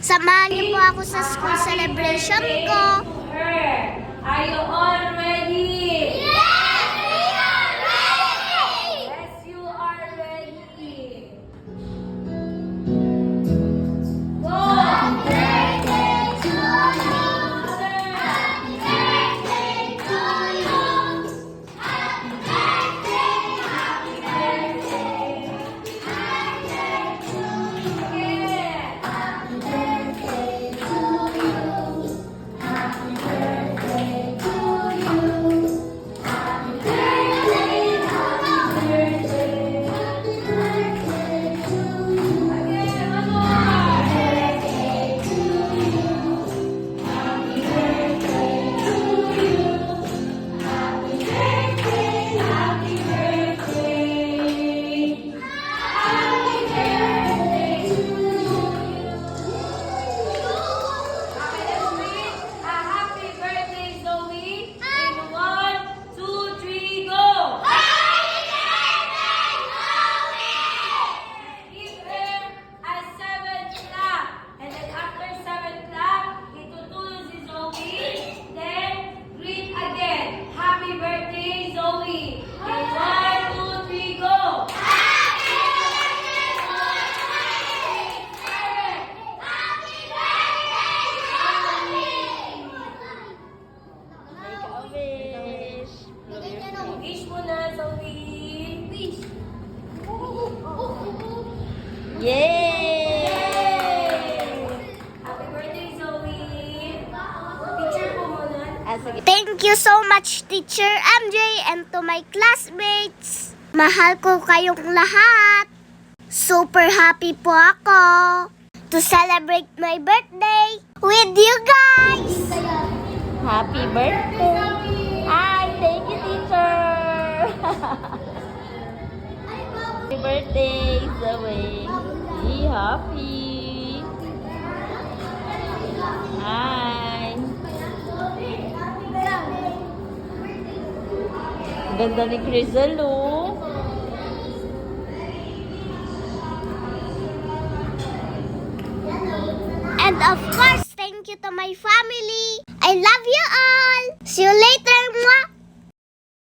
Samahan niyo po ako sa school celebration ko. Are you all ready? Yes, we are ready! Yes, you are ready. Go! Happy birthday to you. Happy birthday to you. Happy birthday, happy birthday. Happy birthday to you. Happy birthday to you. Happy birthday to you. Happy birthday, happy birthday. Happy birthday to you. Again, one more. Happy birthday to you. Happy birthday to you. Happy birthday, happy birthday. Happy birthday to you. Okay, let's read a happy birthday, Zoe. In 1, 2, 3, go! Give her a 7 clap. And then after 7 clap, itutulo si Zoe. Then, greet again. Happy birthday, Zoe. In 1, 2, 3, go! Wish mo na, Zoe. Wish. Yay! Happy birthday, Zoe. Picture po muna. Sige. Thank you so much, Teacher MJ, and to my classmates. Mahal ko kayong lahat. Super happy po ako to celebrate my birthday with you guys. Happy birthday! Hi! Thank you, teacher! Happy birthday, Zoe! Be happy! Hi! Ang ganda ni Crystal, oh! And of course, thank you to my family. I love you all. See you later, mwah.